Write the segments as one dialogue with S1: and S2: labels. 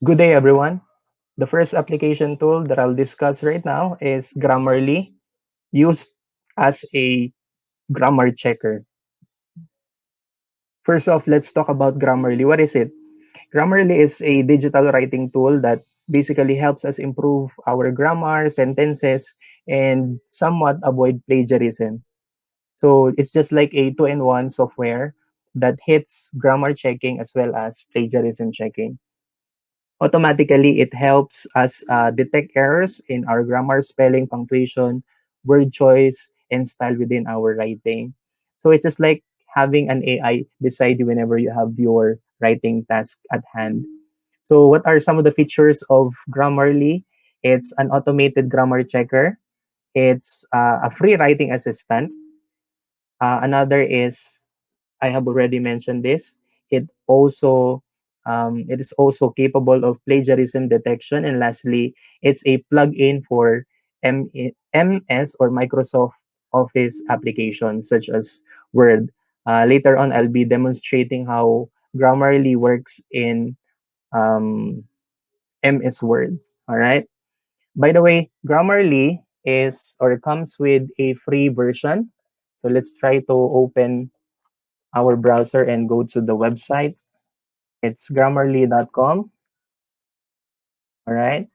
S1: Good day, everyone. The first application tool that I'll discuss right now is Grammarly, used as a grammar checker. First off, let's talk about Grammarly. What is it? Grammarly is a digital writing tool that basically helps us improve our grammar, sentences, and somewhat avoid plagiarism. So it's just like a two-in-one software that hits grammar checking as well as plagiarism checking. Automatically, it helps us detect errors in our grammar, spelling, punctuation, word choice, and style within our writing. So it's just like having an AI beside you whenever you have your writing task at hand. So what are some of the features of Grammarly? It's an automated grammar checker. It's a free writing assistant. Another is I have already mentioned this. It also it is also capable of plagiarism detection. And lastly, it's a plugin for MS or Microsoft Office applications such as Word. Later on, I'll be demonstrating how Grammarly works in MS Word. All right. By the way, Grammarly is or comes with a free version. So let's try to open our browser and go to the website. It's grammarly.com. All right.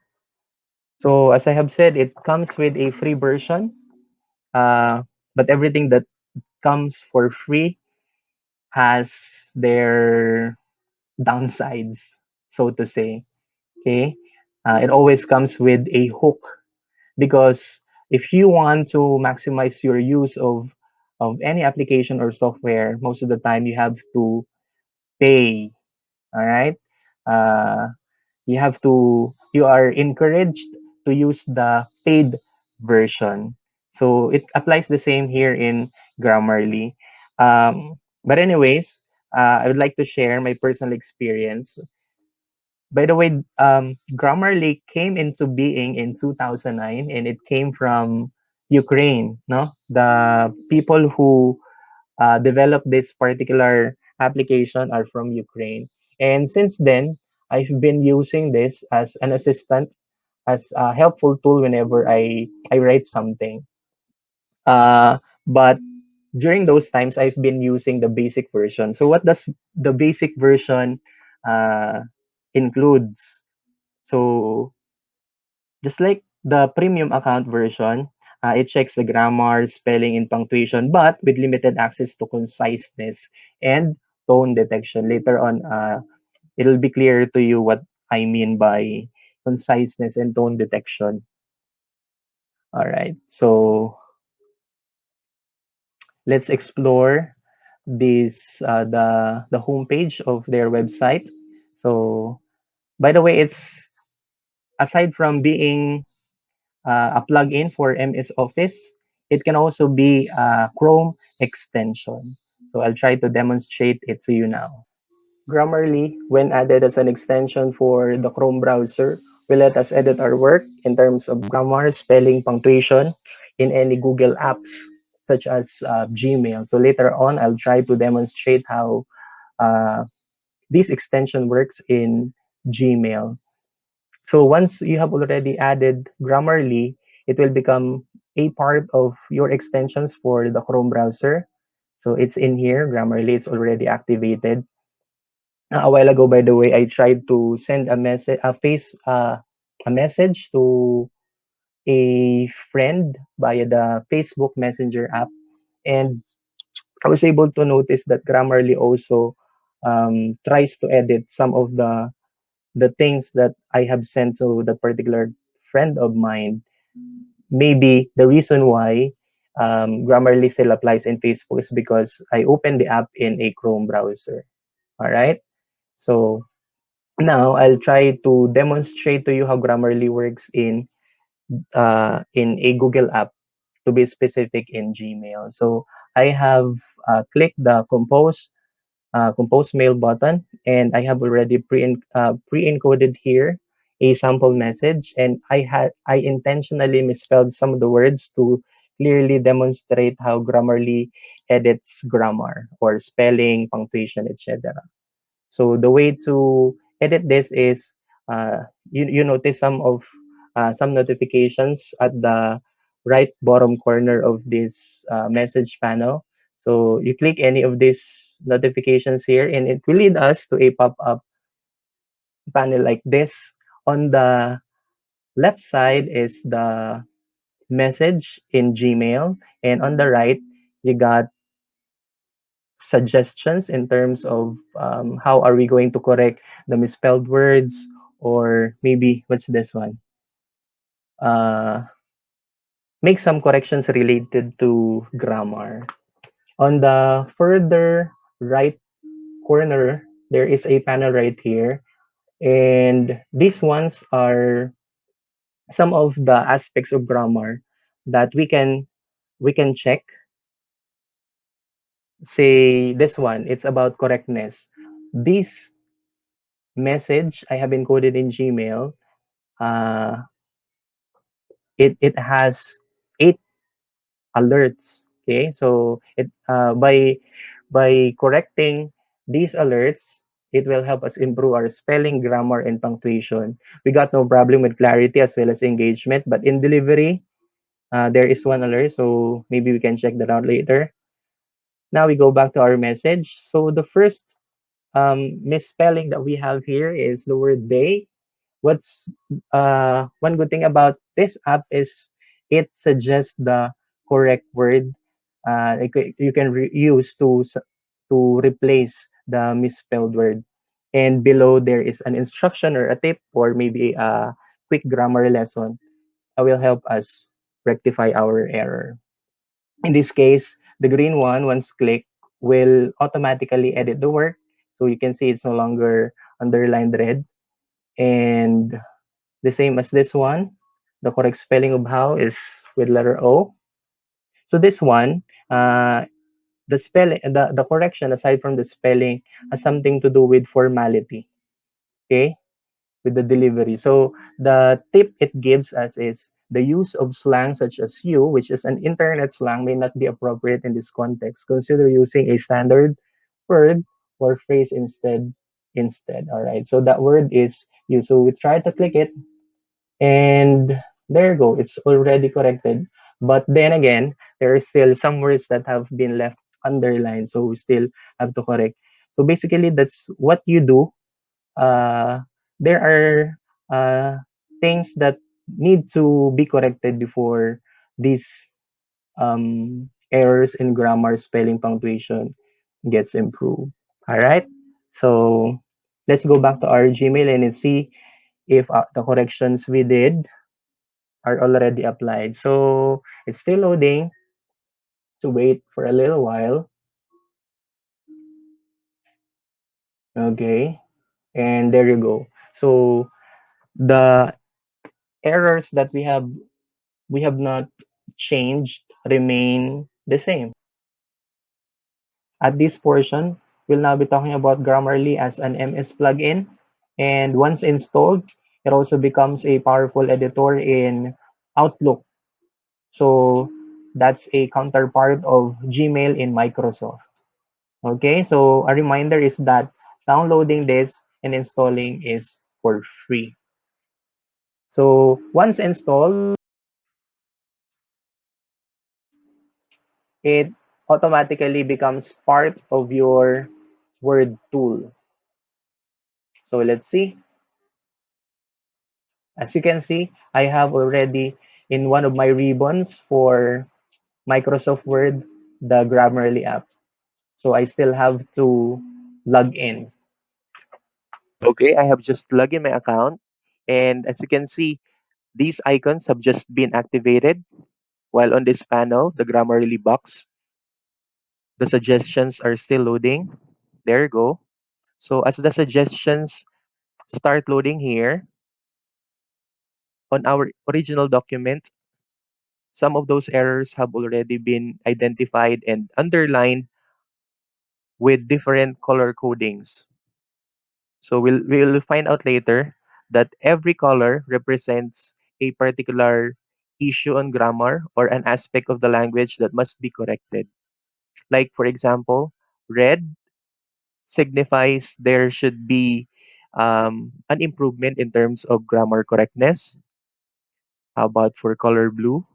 S1: So as I have said, it comes with a free version, uh, but everything that comes for free has their downsides, so to say. Okay. It always comes with a hook because if you want to maximize your use of any application or software, most of the time you have to pay. All right. Uh, you are encouraged to use the paid version. So it applies the same here in Grammarly. But anyways, I would like to share my personal experience. By the way, Grammarly came into being in 2009, and it came from Ukraine. No, the people who developed this particular application are from Ukraine. And since then, I've been using this as an assistant, as a helpful tool whenever I write something. But during those times, I've been using the basic version. So what does the basic version uh, includes? So just like the premium account version, it checks the grammar, spelling, and punctuation, but with limited access to conciseness and tone detection. Later on, it'll be clear to you what I mean by conciseness and tone detection. All right, so let's explore this the homepage of their website. So, by the way, it's aside from being a plugin for MS Office. It can also be a Chrome extension. So I'll try to demonstrate it to you now. Grammarly, when added as an extension for the Chrome browser, will let us edit our work in terms of grammar, spelling, punctuation in any Google apps such as Gmail. So later on, I'll try to demonstrate how uh, this extension works in Gmail. So once you have already added Grammarly, it will become a part of your extensions for the Chrome browser. So it's in here. Grammarly is already activated. A while ago, by the way, I tried to send a message to a friend via the Facebook Messenger app, and I was able to notice that Grammarly also tries to edit some of the things that I have sent to that particular friend of mine. Maybe the reason why Grammarly still applies in Facebook is because I opened the app in a Chrome browser. All right. So now I'll try to demonstrate to you how Grammarly works in a Google app, to be specific in Gmail. So I have clicked the compose mail button, and I have already pre-encoded here a sample message, and I intentionally misspelled some of the words to clearly demonstrate how Grammarly edits grammar or spelling, punctuation, etc. So the way to edit this is you notice some notifications at the right bottom corner of this message panel. So you click any of these notifications here, and it will lead us to a pop-up panel like this. On the left side is the message in Gmail, and on the right, you got suggestions in terms of how are we going to correct the misspelled words, or maybe what's this one? Uh, make some corrections related to grammar. On the further right corner, there is a panel right here, and these ones are some of the aspects of grammar that we can check. Say this one, it's about correctness. This message I have encoded in Gmail, uh, it has 8 alerts. Okay, so by correcting these alerts, it will help us improve our spelling, grammar, and punctuation. We got no problem with clarity as well as engagement, but in delivery, there is one alert, so maybe we can check that out later. Now we go back to our message. So the first misspelling that we have here is the word day. What's one good thing about this app is it suggests the correct word you can use to replace the misspelled word. And below there is an instruction or a tip or maybe a quick grammar lesson that will help us rectify our error. In this case, the green one, once clicked, will automatically edit the work. So you can see it's no longer underlined red. And the same as this one, the correct spelling of how is with letter O. So this one, the correction aside from the spelling has something to do with formality. Okay, with the delivery. So the tip it gives us is the use of slang such as you, which is an internet slang, may not be appropriate in this context. Consider using a standard word or phrase instead. All right. So that word is you. So we try to click it, and there you go. It's already corrected. But then again, there are still some words that have been left underlined, so we still have to correct. So basically, that's what you do. uh, there are things that need to be corrected before these errors in grammar, spelling, punctuation gets improved. All right. So let's go back to our Gmail and see if the corrections we did are already applied. So it's still loading. To wait for a little while. Okay. And there you go. So the errors that we have not changed remain the same. At this portion, we'll now be talking about Grammarly as an MS plugin. And once installed, it also becomes a powerful editor in Outlook. So that's a counterpart of Gmail in Microsoft. Okay, so a reminder is that downloading this and installing is for free. So once installed, it automatically becomes part of your Word tool. So let's see. As you can see, I have already in one of my ribbons for Microsoft Word, the Grammarly app. So I still have to log in. Okay, I have just logged in my account. And as you can see, these icons have just been activated. While on this panel, the Grammarly box, the suggestions are still loading. There you go. So as the suggestions start loading here, on our original document, some of those errors have already been identified and underlined with different color codings. So we'll find out later that every color represents a particular issue on grammar or an aspect of the language that must be corrected. Like for example, red signifies there should be an improvement in terms of grammar correctness. How about for color blue?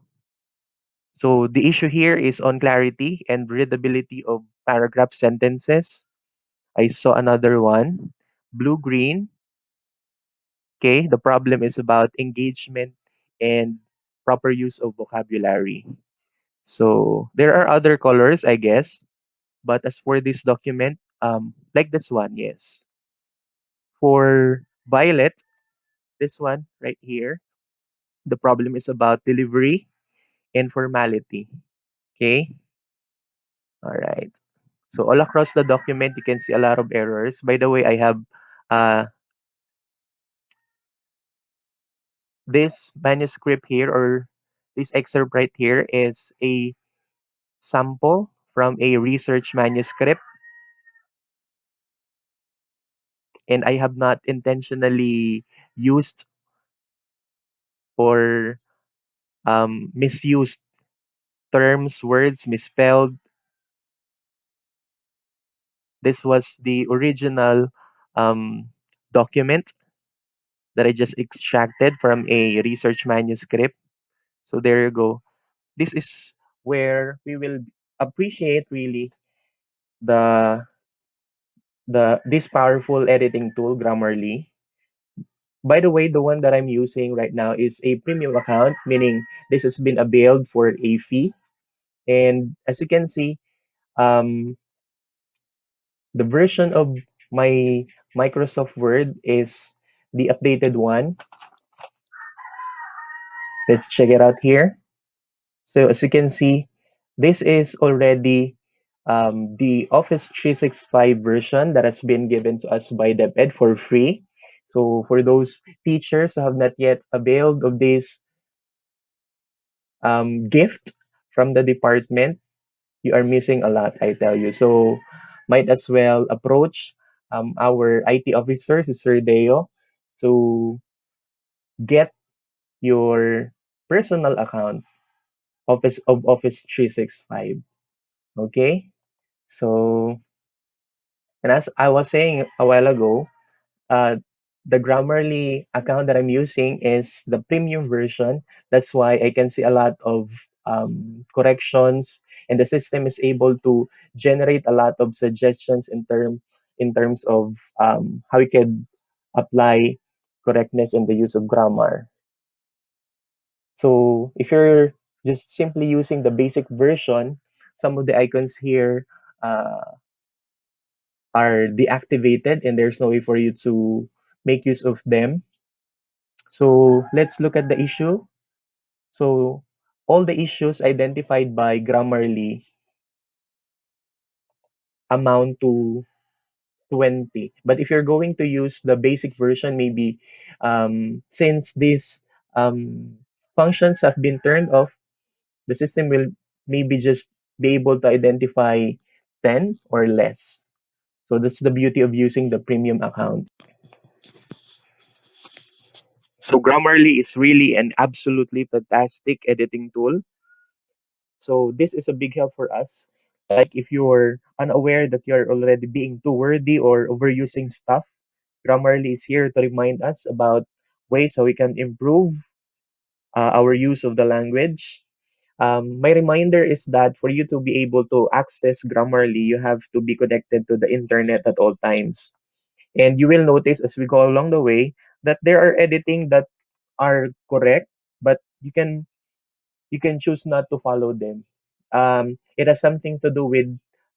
S1: So the issue here is on clarity and readability of paragraph sentences. I saw another one. Blue green. Okay, the problem is about engagement and proper use of vocabulary. So there are other colors, I guess, but as for this document, like this one, yes. For violet, this one right here, the problem is about delivery and formality. Okay, all right. So all across the document, you can see a lot of errors. By the way, I have uh, this manuscript here, or this excerpt right here is a sample from a research manuscript, and I have not intentionally used or misused terms, words, misspelled. This was the original um, document that I just extracted from a research manuscript. So there you go. This is where we will appreciate really the this powerful editing tool, Grammarly. By the way, the one that I'm using right now is a premium account, meaning this has been availed for a fee. And as you can see, um, the version of my Microsoft Word is the updated one. Let's check it out here. So as you can see, this is already the Office 365 version that has been given to us by DepEd for free. So for those teachers who have not yet availed of this gift from the department, you are missing a lot, I tell you. So might as well approach our IT officer, Sir Deo, to get your personal account Office 365. Okay? So, and as I was saying a while ago, uh, the Grammarly account that I'm using is the premium version. That's why I can see a lot of corrections, and the system is able to generate a lot of suggestions in terms of how we could apply correctness in the use of grammar. So if you're just simply using the basic version, some of the icons here are deactivated and there's no way for you to make use of them. So let's look at the issue. So all the issues identified by Grammarly amount to 20. But if you're going to use the basic version, maybe since these functions have been turned off, the system will maybe just be able to identify 10 or less. So that's the beauty of using the premium account. So Grammarly is really an absolutely fantastic editing tool. So this is a big help for us. Like if you're unaware that you're already being too wordy or overusing stuff, Grammarly is here to remind us about ways how we can improve our use of the language. My reminder is that for you to be able to access Grammarly, you have to be connected to the internet at all times. And you will notice as we go along the way that there are editing that are correct, but you can choose not to follow them. It has something to do with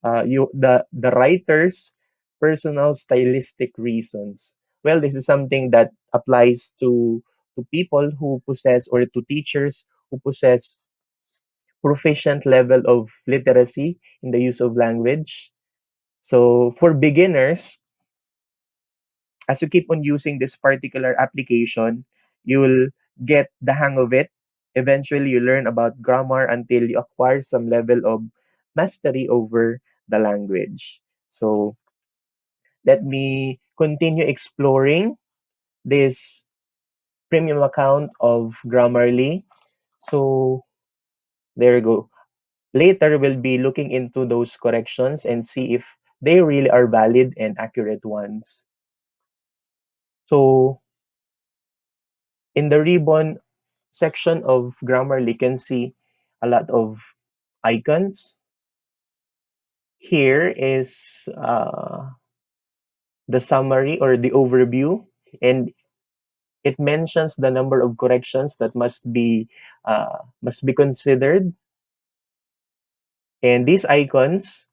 S1: the writer's personal stylistic reasons. Well, this is something that applies to people who possess or to teachers who possess proficient level of literacy in the use of language. So for beginners, as you keep on using this particular application, you'll get the hang of it. Eventually, you learn about grammar until you acquire some level of mastery over the language. So, let me continue exploring this premium account of Grammarly. So, there you go. Later, we'll be looking into those corrections and see if they really are valid and accurate ones. So in the ribbon section of Grammarly, you can see a lot of icons. Here is the summary or the overview, and it mentions the number of corrections that must be considered. And these icons,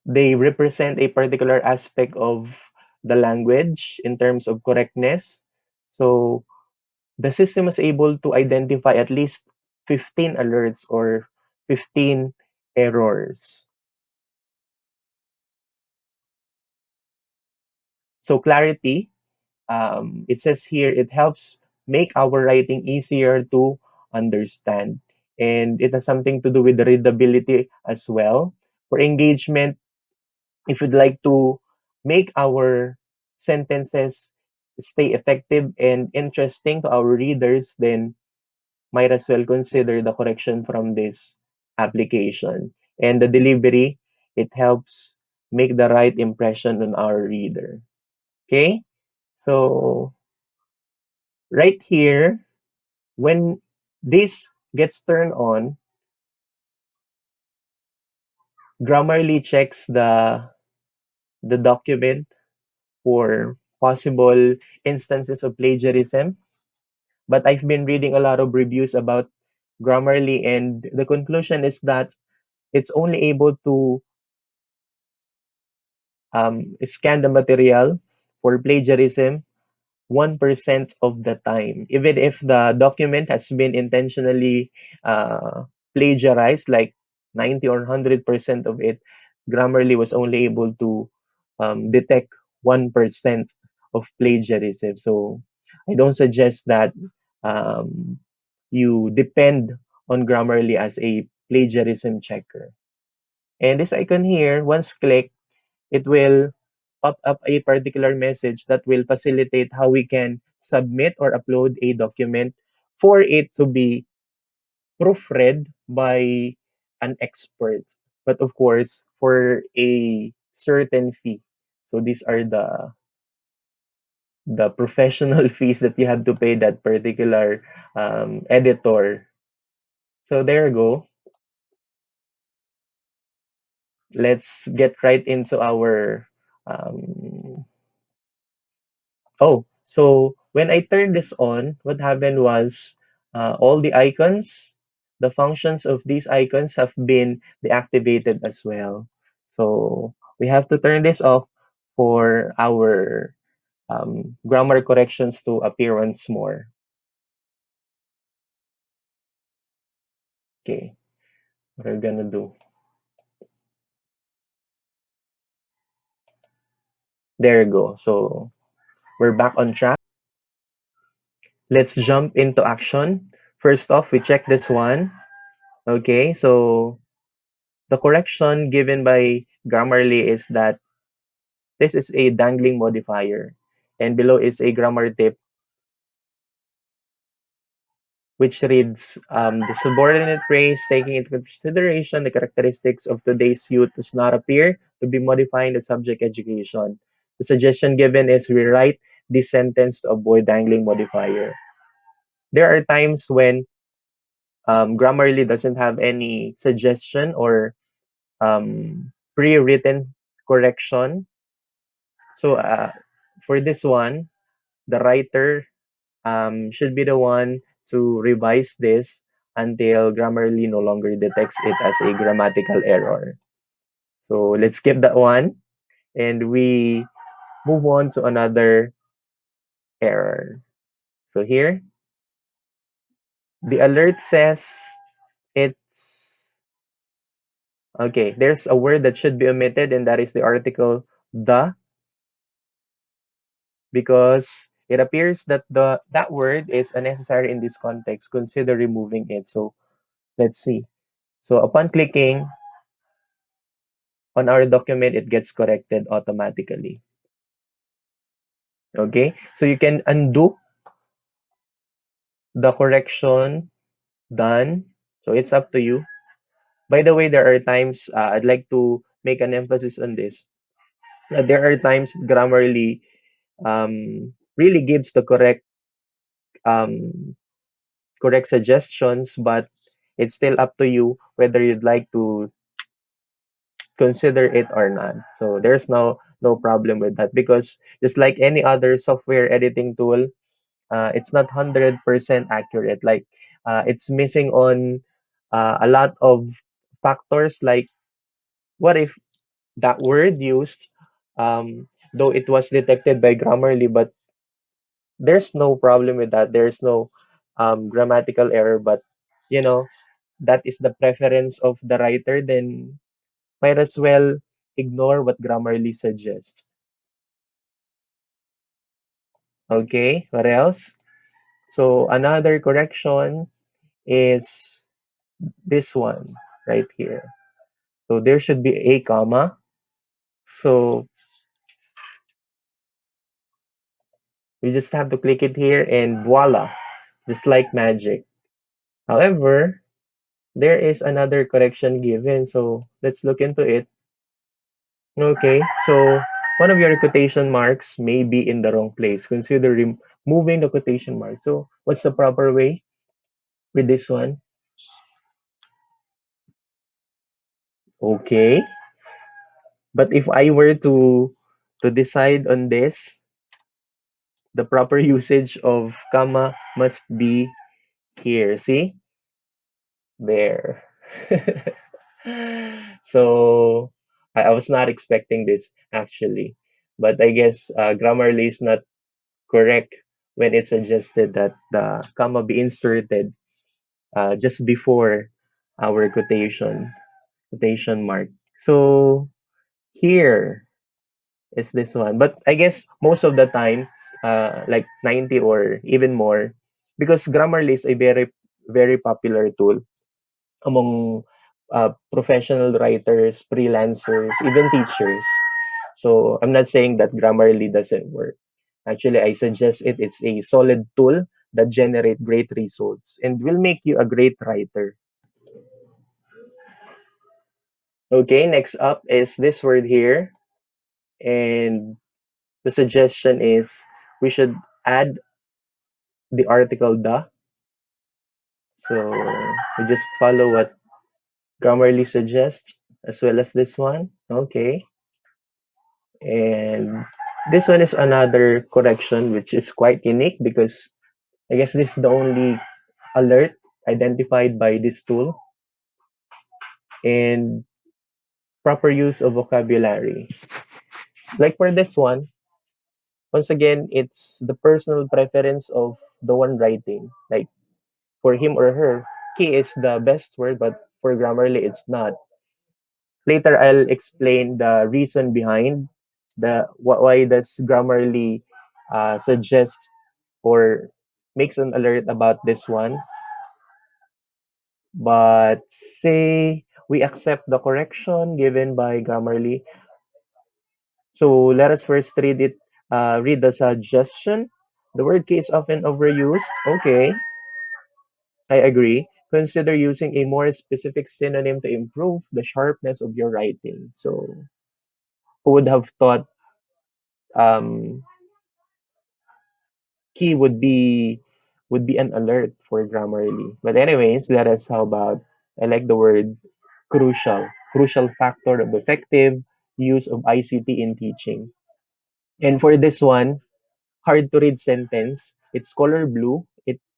S1: they represent a particular aspect of the language in terms of correctness. So the system was able to identify at least 15 alerts or 15 errors. So clarity, it says here, it helps make our writing easier to understand. And it has something to do with the readability as well. For engagement, if you'd like to make our sentences stay effective and interesting to our readers, then might as well consider the correction from this application. And the delivery, it helps make the right impression on our reader. Okay? So right here, when this gets turned on, Grammarly checks the document for possible instances of plagiarism. But I've been reading a lot of reviews about Grammarly, and the conclusion is that it's only able to scan the material for plagiarism 1% of the time. Even if the document has been intentionally plagiarized, like 90 or 100% of it, Grammarly was only able to detect 1% of plagiarism. So I don't suggest that um, you depend on Grammarly as a plagiarism checker. And this icon here, once clicked, it will pop up a particular message that will facilitate how we can submit or upload a document for it to be proofread by an expert. But of course, for a certain fee. So these are the professional fees that you have to pay that particular editor. So there you go. Let's get right into our um, oh, so when I turned this on, what happened was all the icons, the functions of these icons have been deactivated as well. So we have to turn this off for our grammar corrections to appear once more. Okay, what are we gonna do? There you go. So we're back on track. Let's jump into action. First off, we check this one. Okay, so the correction given by Grammarly is that this is a dangling modifier, and below is a grammar tip which reads the subordinate phrase taking into consideration the characteristics of today's youth does not appear to be modifying the subject education. The suggestion given is rewrite this sentence to avoid dangling modifier. There are times when Grammarly doesn't have any suggestion or pre-written correction. So for this one, the writer should be the one to revise this until Grammarly no longer detects it as a grammatical error. So let's skip that one and we move on to another error. So here, the alert says it's okay. There's a word that should be omitted, and that is the article the, because it appears that that word is unnecessary in this context. Consider removing it. So let's see. So upon clicking on our document, it gets corrected automatically. Okay, so you can undo the correction done. So it's up to you. By the way, there are times I'd like to make an emphasis on this. There are times Grammarly really gives the um, correct suggestions, but it's still up to you whether you'd like to consider it or not. So there's no problem with that because just like any other software editing tool, it's not 100% accurate. Like it's missing on a lot of factors. Like what if that word used, though it was detected by Grammarly, but there's no problem with that. There's no grammatical error, but you know that is the preference of the writer. Then might as well ignore what Grammarly suggests. Okay, what else? So another correction is this one right here. So there should be a comma. So we just have to click it here and voila, just like magic. However, there is another correction given. So let's look into it. Okay, so one of your quotation marks may be in the wrong place. Consider removing the quotation mark. So what's the proper way with this one? Okay, but if I were to decide on this, the proper usage of comma must be here. See? There. So I was not expecting this actually. But I guess Grammarly is not correct when it suggested that the comma be inserted just before our quotation mark. So here is this one. But I guess most of the time, like 90 or even more, because Grammarly is a very popular tool among professional writers, freelancers, even teachers. So I'm not saying that Grammarly doesn't work. Actually, I suggest it. It's a solid tool that generate great results and will make you a great writer. Okay, next up is this word here, and the suggestion is we should add the article the. So we just follow what Grammarly suggests as well as this one. Okay. And this one is another correction which is quite unique because I guess this is the only alert identified by this tool and proper use of vocabulary. Like for this one, once again, it's the personal preference of the one writing. Like for him or her, key is the best word, but for Grammarly, it's not. Later, I'll explain the reason behind why does Grammarly suggest or makes an alert about this one. But say we accept the correction given by Grammarly. So let us first read the suggestion. The word key is often overused. Okay, I agree. Consider using a more specific synonym to improve the sharpness of your writing. So who would have thought um, key would be an alert for Grammarly? But anyways, let us how about I like the word crucial factor of effective use of ICT in teaching. And for this one, hard to read sentence. It's color blue.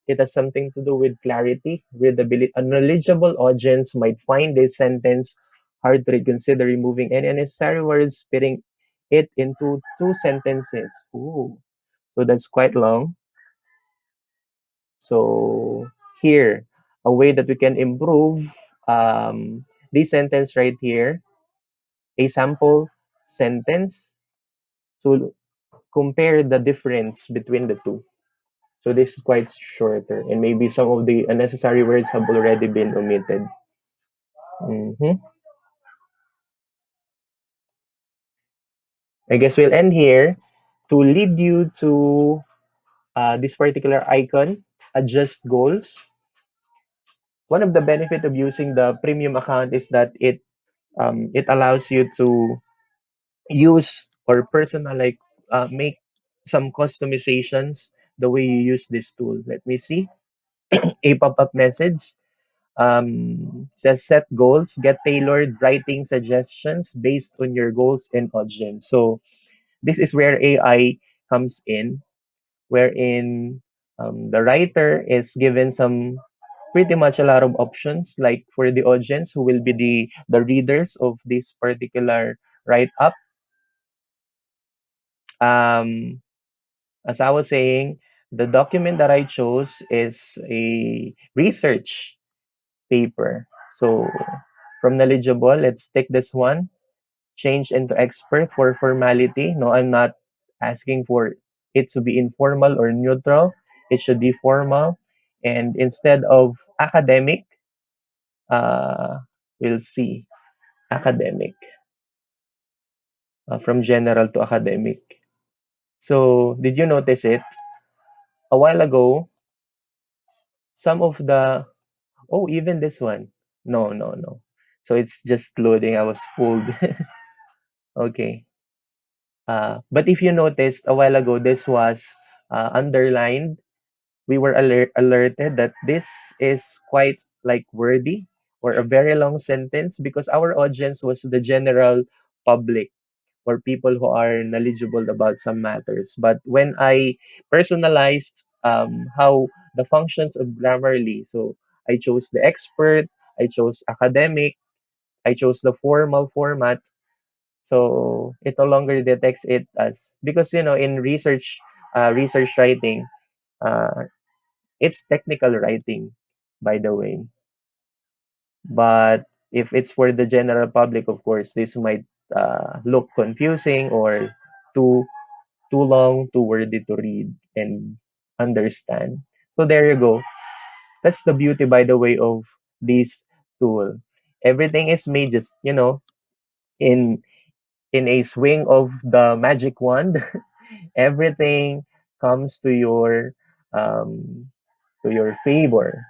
S1: It has something to do with clarity, readability. A knowledgeable audience might find this sentence hard to read. Consider removing any unnecessary words, fitting it into two sentences. Ooh, so that's quite long. So here, a way that we can improve this sentence right here, a sample sentence. So compare the difference between the two. So this is quite shorter, and maybe some of the unnecessary words have already been omitted. Mhm. I guess we'll end here to lead you to this particular icon, adjust goals. One of the benefit of using the premium account is that it allows you to use or personal like make some customizations the way you use this tool. Let me see. A pop-up message says set goals, get tailored writing suggestions based on your goals and audience. So this is where AI comes in, wherein the writer is given some pretty much a lot of options, like for the audience who will be the readers of this particular write up. Um, as I was saying, the document that I chose is a research paper. So from knowledgeable, let's take this one, change into expert for formality. No, I'm not asking for it to be informal or neutral. It should be formal. And instead of academic, uh, we'll see academic, from general to academic. So did you notice it? A while ago, some of the, oh, even this one. No, no, no. So it's just loading. I was fooled. Okay. But if you noticed a while ago, this was underlined. We were alerted that this is quite like wordy or a very long sentence because our audience was the general public or people who are knowledgeable about some matters. But when I personalized how the functions of Grammarly, so I chose the expert, I chose academic, I chose the formal format. So it no longer detects it as, because in research writing, uh, it's technical writing, by the way. But if it's for the general public, of course, this might look confusing or too too long, too wordy to read and understand. So there you go. That's the beauty, by the way, of this tool. Everything is made just, in a swing of the magic wand. Everything comes um, to your favor.